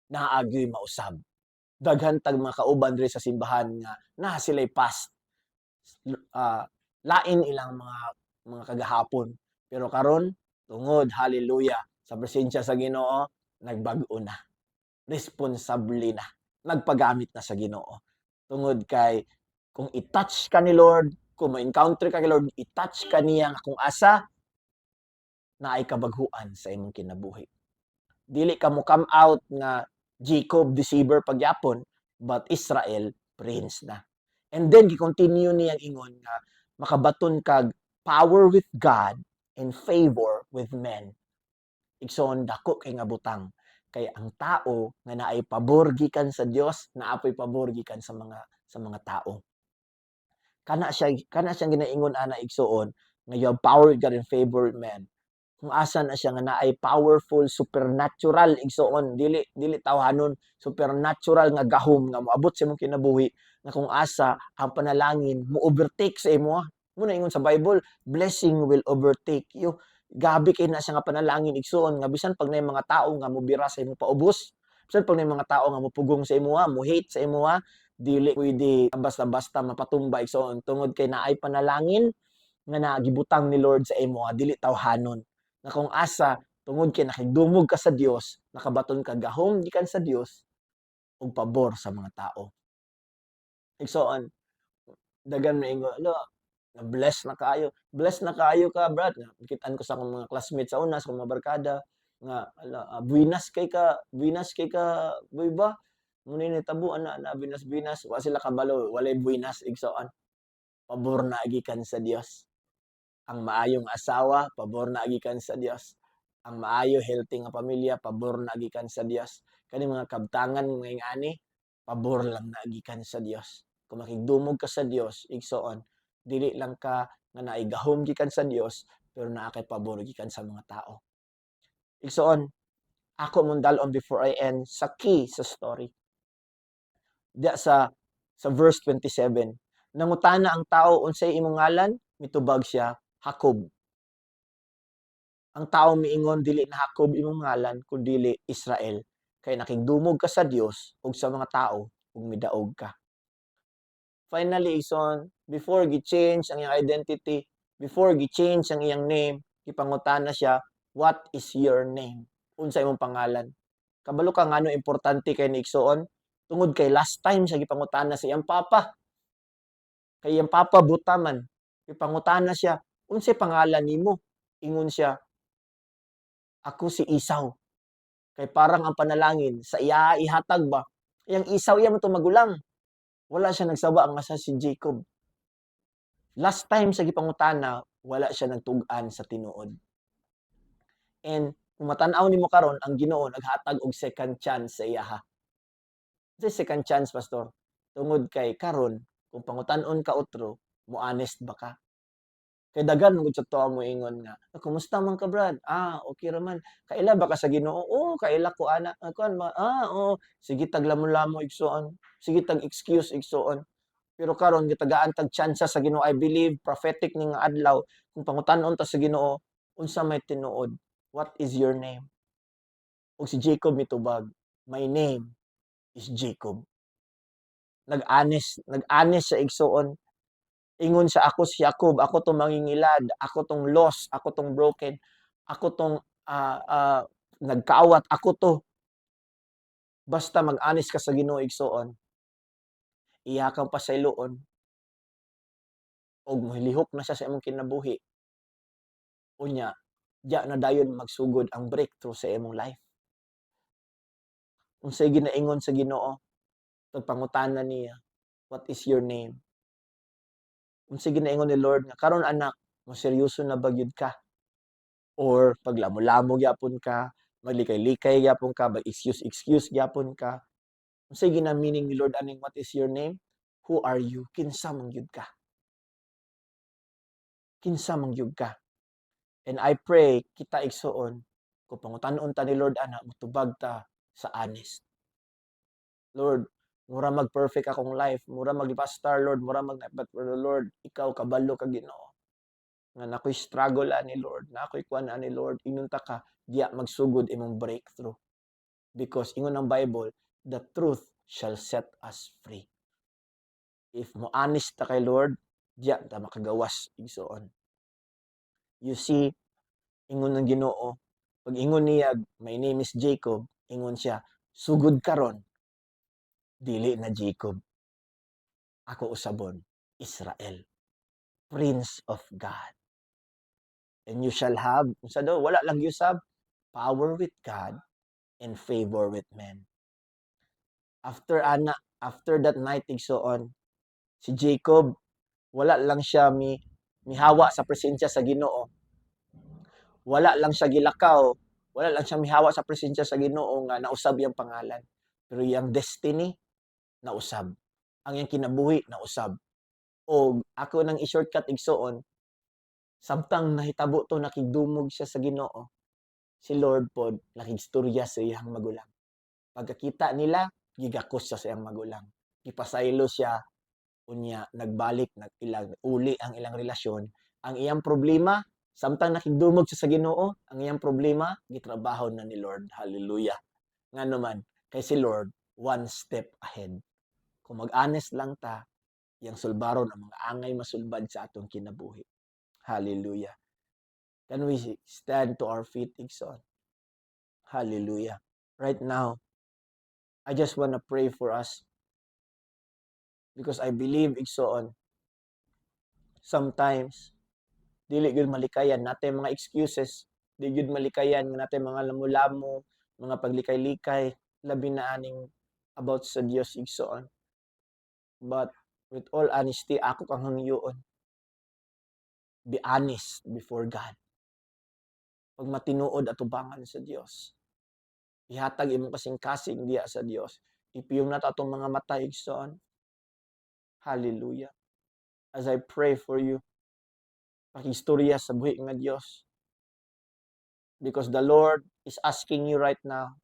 Naagyoy mausab. Daghan tag mga kauban diri sa simbahan nga naa sila'y past. Lain ilang mga kagahapon. Pero karon tungod hallelujah sa presensya sa Ginoo, nagbag-o na. Responsable na. Nagpagamit na sa Ginoo. Tungod kay kung i-touch ka ni Lord, kung ma-encounter ka kay Lord, i-touch ka niya nga kung asa naay kabaghuan sa imong kinabuhi. Dili ka mo come out nga Jacob deceiver pagyapon, but Israel prince na. And then gi-continue niyang ingon nga makabaton kag power with God and favor with men. Igsoon dako kay nga butang kay ang tao nga naay pabor gikan sa Dios, naapoy pabor gikan sa mga tao. Kana siya ginaingon ana igsoon nga you have power with God and favor with men. Kung asa na siya nga naay powerful supernatural igsoon, dili tawhanon, supernatural nga gahom nga moabot sa imong kinabuhi nga kung asa ang panalangin mo overtake sa imo. Muna ingon sa Bible, blessing will overtake you. Gabi kay na siya nga panalangin igsoon nga bisan pag nay mga tao nga mobira sa imong paubos, bisan pag nay mga tao nga mopugong sa imo, mo hate sa imo, dili pwede basta-basta mapatumba igsoon tungod kay naay panalangin nga nagibutang ni Lord sa imo, dili tawhanon. Nga kung asa tungod kay nakigdumog ka sa Dios, nakabaton ka gahom gikan sa Dios ug pabor sa mga tao. Igsoon, daghan maingon, "Hala, na-bless na kaayo." Bless na kaayo ka brad, nakita-an ko sa akong mga classmates sa una, sa akong mga barkada nga, "Hala, buenas kay ka boy ba? Muna ni nahitabo ana na buenas-buenas." Wa sila kabalo, walay buenas igsoon. Pabor na gikan sa Dios. Ang maayong asawa, pabor na gikan sa Dios. Ang maayo healthy nga pamilya, pabor na gikan sa Dios. Kani mga kabtangan mga ingani, pabor lang na gikan sa Dios. Kung makigdumog ka sa Dios, igsoon, dili lang ka nga naay gahom gikan sa Dios, pero naa kay pabor gikan sa mga tao. Igsoon, ako mong dalon before I end sa key sa story. Diya sa verse 27. Nangutana ang tao unsay imong ngalan? Mitubag siya, Jacob. Ang tao miingon dili na Jacob imong ngalan kundi Israel. Kay nakigdumog ka sa Dios ug sa mga tao ug midaog ka. Finally, son, before gi-change ang iyang identity, before gi-change ang iyang name, gipangutana siya, what is your name? Unsa imong pangalan? Kabalo ka ngano importante kay ni igsoon? Tungod kay last time siya gipangutana sa iyang papa. Kay iyang papa buta man. Gipangutana siya, unsay pangalan nimo? Ingon siya, ako si Esau. Kay parang ang panalangin sa iya ihatag ba? Iyang Esau iya man magulang. Wala siya nagsawa nga sa si Jacob. Last time sa gipangutana, wala siya nagtug-an sa tinuod. And kung matan-aw nimo karon ang Ginoo naghatag og second chance sa iya. Sa second chance pastor. Tungod kay karon kung pangutan-on ka otro, mo honest ba ka? Kay daghan man gud sa tuwa mo ingon nga, "Kumusta man ka brad?" "Okay ra man." "Kaila ba ka sa Ginoo?" "Oo, kaila ko ana." "Kuan ba?" Oo." Sige tag lamon-lamon igsoon. Sige tag excuse igsoon. Pero karon gitagaan tag tsansa sa Ginoo. I believe prophetic ning nga adlaw kung pangutan-on ta sa Ginoo, unsa may tinuod? What is your name? Ug si Jacob mitubag, "My name is Jacob." Nag-honest siya igsoon. Ingon siya, "Ako si Jacob, ako 'tong mangingilad, ako 'tong lost, ako 'tong broken, ako 'tong, nagkaawat, ako 'to." Basta mag-honest ka sa Ginoo igsoon, iya kang pasayloon ug mohilihok na siya sa imong kinabuhi. Unya, diya na dayon magsugod ang breakthrough sa imong life. Unsay ginaingon sa Ginoo, pagpangutana niya, "What is your name?" Unsay ginaingon ni Lord nga, "Karon anak, moseryoso na ba gyud ka? Or paglamo-lamo gyapon ka, maglikay-likay gyapon ka, mag-excuse-excuse gyapon ka?" Unsay gina-meaning ni Lord aning what is your name? Who are you? Kinsa man gyud ka? Kinsa man gyud ka? And I pray kita igsuon kung pangutan-on ta ni Lord ana motubag ta sa honest. Lord, mura mag-perfect akong life, mura mag-pastor Lord, mura but Lord, ikaw kabalo ka Ginoo. Nga nakoy struggle ani Lord, na ako'y kuan ani Lord, inunta ka diya magsugod imong breakthrough. Because ingon ang Bible, the truth shall set us free. If mo honest ta kay Lord, diya ta makagawas igsoon. You see, ingon ng Ginoo, pag ingon niya, "My name is Jacob," ingon siya, "Sugod karon, dili na Jacob. Ako usabon, Israel." Prince of God. And you shall have, unsa daw, wala lang yusab, power with God and favor with men. After that night, igsoon, si Jacob, wala lang siya mihawa sa presensya sa Ginoo. Wala lang siya gilakaw, wala lang siya mihawa sa presensya sa Ginoo nga nausab iyang pangalan. Pero iyang destiny nausab. Ang iyang kinabuhi nausab. O ako nang i-shortcut igsoon, samtang nahitabo to nakigdumog siya sa Ginoo, si Lord pod nakigstorya sa iyang magulang. Pagkakita nila, gigakos siya sa iyang magulang. Gipasaylo siya, unya nagbalik, uli ang ilang relasyon. Ang iyang problema, samtang nakigdumog siya sa Ginoo, ang iyang problema gitrabaho na ni Lord. Hallelujah. Ngano man, kay si Lord one step ahead. Kung mag-honest lang ta, yang sulbaron ang mga angay masulbad sa atong kinabuhi. Hallelujah. Can we stand to our feet, igsoon? Hallelujah. Right now, I just want to pray for us because I believe, igsoon, sometimes dili gyud malikayan natin mga excuses, di gyud malikayan nga natin mga lamo-lamo, mga paglikay-likay, labi na aning about sa Dios, igsoon. But with all honesty, ako kang hangyoon. Be honest before God. Pag matinuod at tubangan sa Dios, ihatag imong kasing-kasing diya sa Dios. Ipiyong na atong mga mata, igsoon. Hallelujah. As I pray for you, pakistorya sa buhi nga Dios. Because the Lord is asking you right now,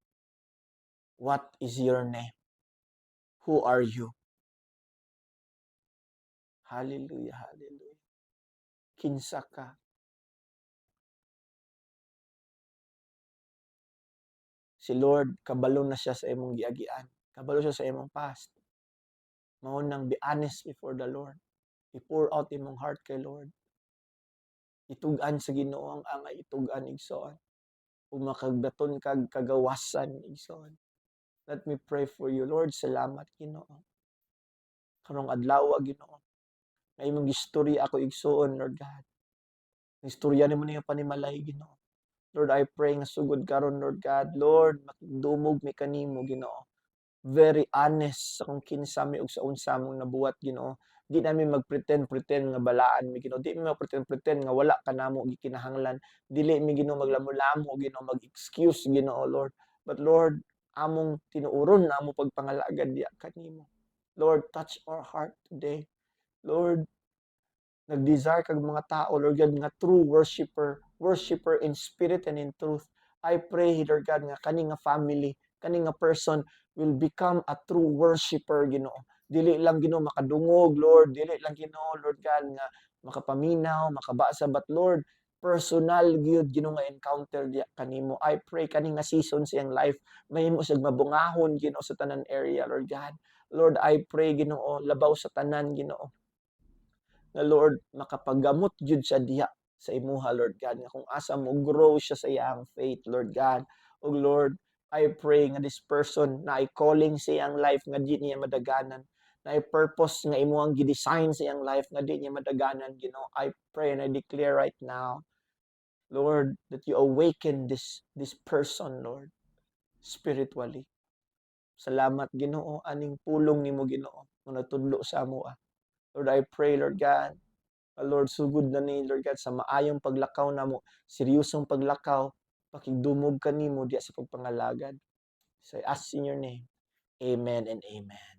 what is your name? Who are you? Hallelujah, hallelujah. Kinsa ka? Si Lord, kabalo na siya sa imong giagian. Kabalo siya sa imong past. Mao nang be honest before the Lord. I-pour out imong heart kay Lord. Itug-an sa Ginoo ang angay, itug-an, igsoon. Ug makagdaton kag kagawasan, igsoon. Let me pray for you. Lord, salamat, Ginoo. Karong adlaw, Ginoo. Nga imong gistorya ako, igsoon, Lord God. Istorya nimo niyo panimalay, Ginoo. Lord, I pray nga sugod karon, Lord God. Lord, makigdumog mi kanimo, Ginoo. Very honest sa kung kinsa mi ug sa unsa mong nabuhat, Ginoo. Di namin magpretend nga balaan mi, Ginoo. Di mi magpretend nga wala ka namo gikinahanglan. Dili mi, Ginoo, maglamulamo, Ginoo, mag-excuse, Ginoo, Lord. But Lord, among tinuuron na amo pagpangalagad diya kanimo. Lord, touch our heart today. Lord, nag-desire kag mga tao, Lord God, nga true worshiper in spirit and in truth. I pray, Lord God, nga kani nga family, kani nga person will become a true worshiper, Ginoo. Dili lang, Ginoo, makadungog, Lord. Dili lang, Ginoo, Lord God, nga makapaminaw, makabasa, but Lord, personal gyud, Ginoo, nga encounter diya kanimo. I pray kani nga season sa iyang life, mahimo sig mabungahon, Ginoo, sa tanan area, Lord God. Lord, I pray, Ginoo, labaw sa tanan, Ginoo, na Lord, makapaggamot jud siya diha sa imuha, Lord God, nga kung asa mo grow siya sa iyang faith, Lord God. O Lord, I pray nga this person na ay calling sa iyang life nga di niya madaganan, na ay purpose nga imuhang gidesign sa iyang life nga di niya madaganan, Ginoo. I pray and I declare right now, Lord, that you awaken this person, Lord, spiritually. Salamat, Ginoo, aning pulong nimo, Ginoo, nga natudlo sa amo. Lord, I pray, Lord God, Lord, sugod na ni, Lord God, sa maayong paglakaw na mo, seryosong paglakaw, pakigdumog ka nimo diya sa pagpangalagad. So I ask in your name, amen and amen.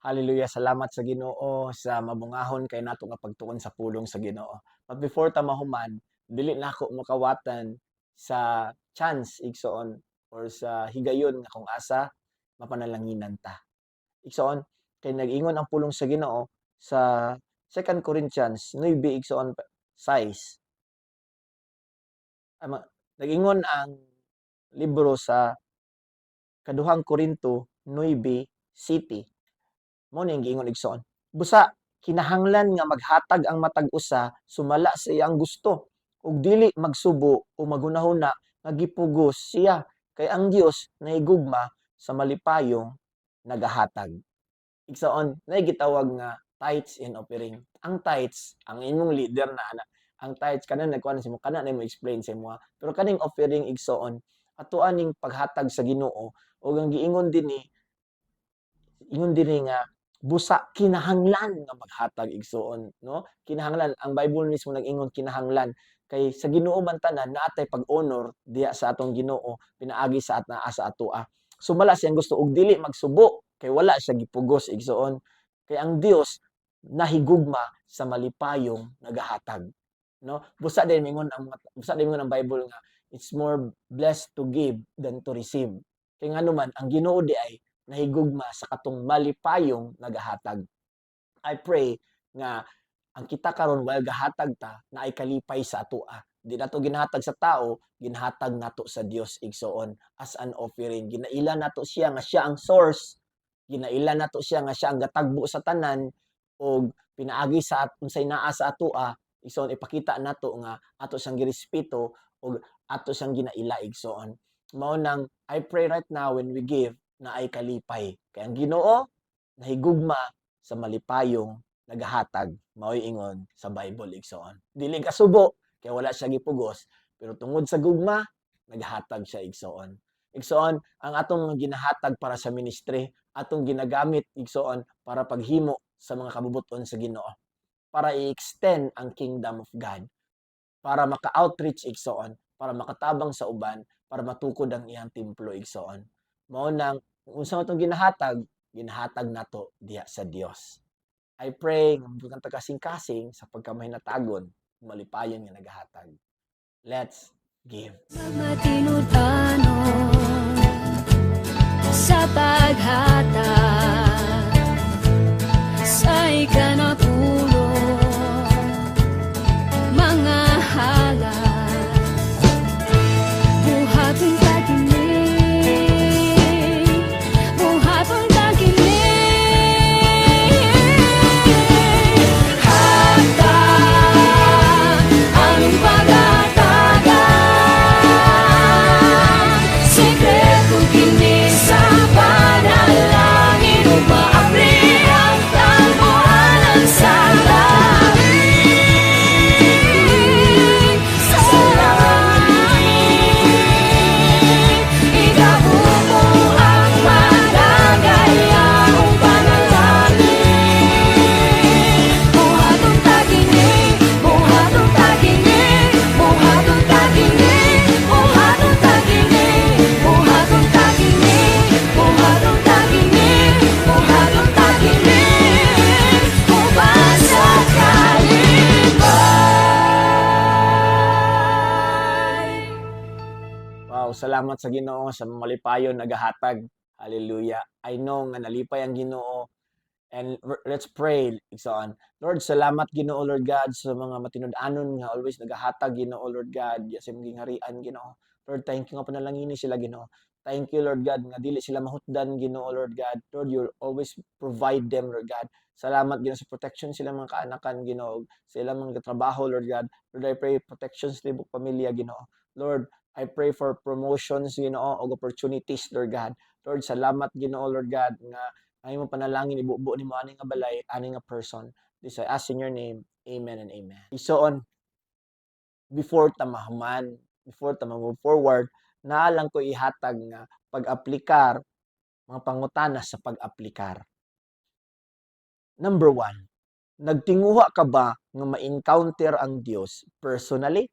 Hallelujah, salamat sa Ginoo sa mabungahon kay nato nga pagtuon sa pulong sa Ginoo. But before ta mahuman, dili na ako makawatan sa chance, igsoon, or sa higayon nga kung asa mapanalanginan ta. Igsoon, kay nag-ingon ang pulong sa Ginoo sa 2 Corinthians 9, igsoon, 6. Nag-ingon ang libro sa kaduhang Korinto 9:7. Mao ni ang giingon, igsoon. Busa kinahanglan nga maghatag ang matag usa sumala sa iyang gusto ug dili magsubo o maghunahuna nga gipugos siya Kay ang Dios nahigugma sa malipayong nagahatag. Igsoon, nay gitawag nga tithes and offering. Ang tithes, ang imong leader na ana, ang tithes kana nagkuan sa imo, kana na mo explain sa imo ha. Pero kaning offering igsoon, atoan ning paghatag sa Ginoo ug ang giingon dinhi, ingon diri nga busa kinahanglan nga maghatag igsoon, no? Kinahanglan, ang Bible mismo nag-ingon kinahanglan kay sa Ginoo man tanan naatay pag-honor diha sa atong Ginoo pinaagi sa naa sa atoa. Sumala siyang gusto og dili magsubo kay wala siya gipugos igsoon. Kay ang Dios nahigugma sa malipayong nagahatag, no? Busa din mingon ang Bible nga it's more blessed to give than to receive. Kay nganuman ang Ginoo di ay nahigugma sa katong malipayong nagahatag. I pray nga ang kita karon while gahatag ta naay kalipay sa atoa. Di nato ginahatag sa tao, ginahatag nato sa Dios igsoon as an offering. Ginaila nato siya nga siya ang source. Ginaila nato siya nga siya ang gatagbo sa tanan og pinaagi sa unsay naa sa atoa. Igsoon ipakita nato nga ato siyang girespeto og ato siyang ginaila igsoon. Mao nang I pray right now when we give na ay kalipay. Kay ang Ginoo nahigugma sa malipayong nagahatag. Mao'y ingon sa Bible igsoon. Dili kasubo kay wala siya gipugos, pero tungod sa gugma nagahatag siya igsoon. Igsoon, ang atong ginahatag para sa ministry, atong ginagamit igsoon para paghimo sa mga kabubuton sa Ginoo. Para i-extend ang kingdom of God. Para maka-outreach igsoon, para makatabang sa uban, para matukod ang iyang templo igsoon. Mao nang unsa atong ginahatag nato diha sa Dios. I pray nga mabutang kasing-kasing sa pagkamahinatagon, malipayon nga nagahatag. Let's give. Matinud-anon sa paghatag sa ikanatulong mga halal buhaton taginig buhaton taginig hatag anong pagatagan sekreto kini sa panalangin umaapri ang tanghalan sa langit sa langit igabubo ang madagayaong panalangin buhatong taginig buhatong taginig buhatong taginig buhatong taginig buhatong taginig buhatong taginig buhatong taginig uban sa kalipay. Wow, salamat sa Ginoo sa malipayon nagahatag. Hallelujah. I know nga nalipay ang Ginoo. And let's pray. Igsoon. Lord, salamat Ginoo Lord God sa mga matinud-anon nga always nagahatag Ginoo Lord God. Sa imong gingharian Ginoo. Lord, thank you nga panalangini sila Ginoo. Thank you Lord God nga dili sila mahutdan Ginoo Lord God. Lord, you always provide them Lord God. Salamat Ginoo sa protection sila mga kaanakan Ginoo. Sa ilang mga trabaho Lord God. Lord, I pray protection sa tibok pamilya Ginoo. Lord, I pray for promotions Ginoo og opportunities Lord God. Lord, salamat Ginoo Lord God nga ang imong panalangin ibubuo nimo ani nga balay, ani nga person. This I ask in your name. Amen and amen. Isoon, before ta mahuman, before ta move forward, naa lang ko ihatag nga pag-aplikar, mga pangutana sa pag-aplikar. Number 1, nagtinguha ka ba nga ma-encounter ang Dios personally?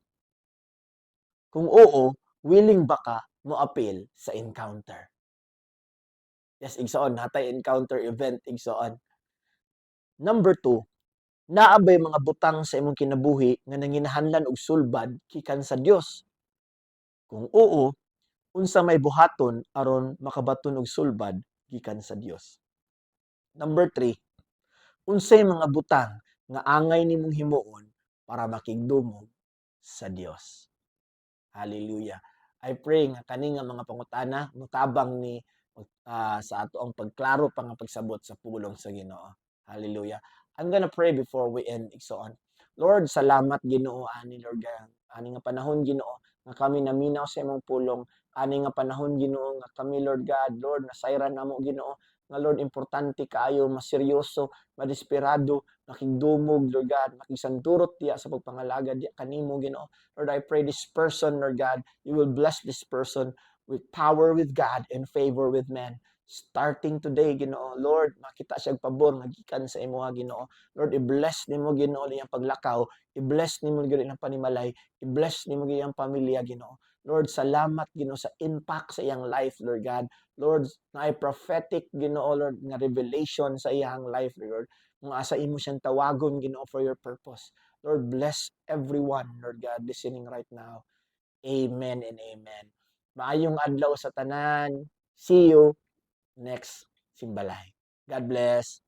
Kung oo, willing ba ka mo-appeal sa encounter? Yes, igsoon, natay encounter event, igsoon. Number 2, naa ba'y mga butang sa imong kinabuhi nga nanginahanglan og sulbad gikan sa Dios? Kung oo, unsa may buhaton aron makabaton og sulbad gikan sa Dios? Number 3, unsay mga butang nga angay nimong himuon para makigdumog sa Dios? Hallelujah. I pray nga kani nga mga pangutana mutabang ni sa ato ang pagklaro pa nga pagsabot sa pulong sa Ginoo. Hallelujah. I'm gonna pray before we end igsoon. Lord, salamat Ginoo ani Lord God. Ani nga panahon Ginoo nga kami naminaw sa imong pulong, ani nga panahon Ginoo nga kami Lord God, Lord nasayran namo Ginoo nga Lord importante kaayo, maseryoso, madesperado, makigdumog Lord God, makisandurot diya sa pagpangalaga diya kanimo Ginoo. Lord, I pray this person Lord God, you will bless this person with power with God and favor with men. Starting today Ginoo, Lord, makita siya pabor nga gikan sa imo Ginoo. Lord, i-bless nimo Ginoo iyang paglakaw, i-bless nimo gyud ang panimalay, i-bless nimo gyud iyang pamilya Ginoo. Lord, salamat Ginoo sa impact sa iyang life, Lord God. Lord, na prophetic Ginoo Lord nga revelation sa iyang life, Lord. Nga asa imo siyang tawagon Ginoo for your purpose. Lord, bless everyone, Lord God, listening right now. Amen and amen. Maayong adlaw sa tanan. See you next simbalay. God bless.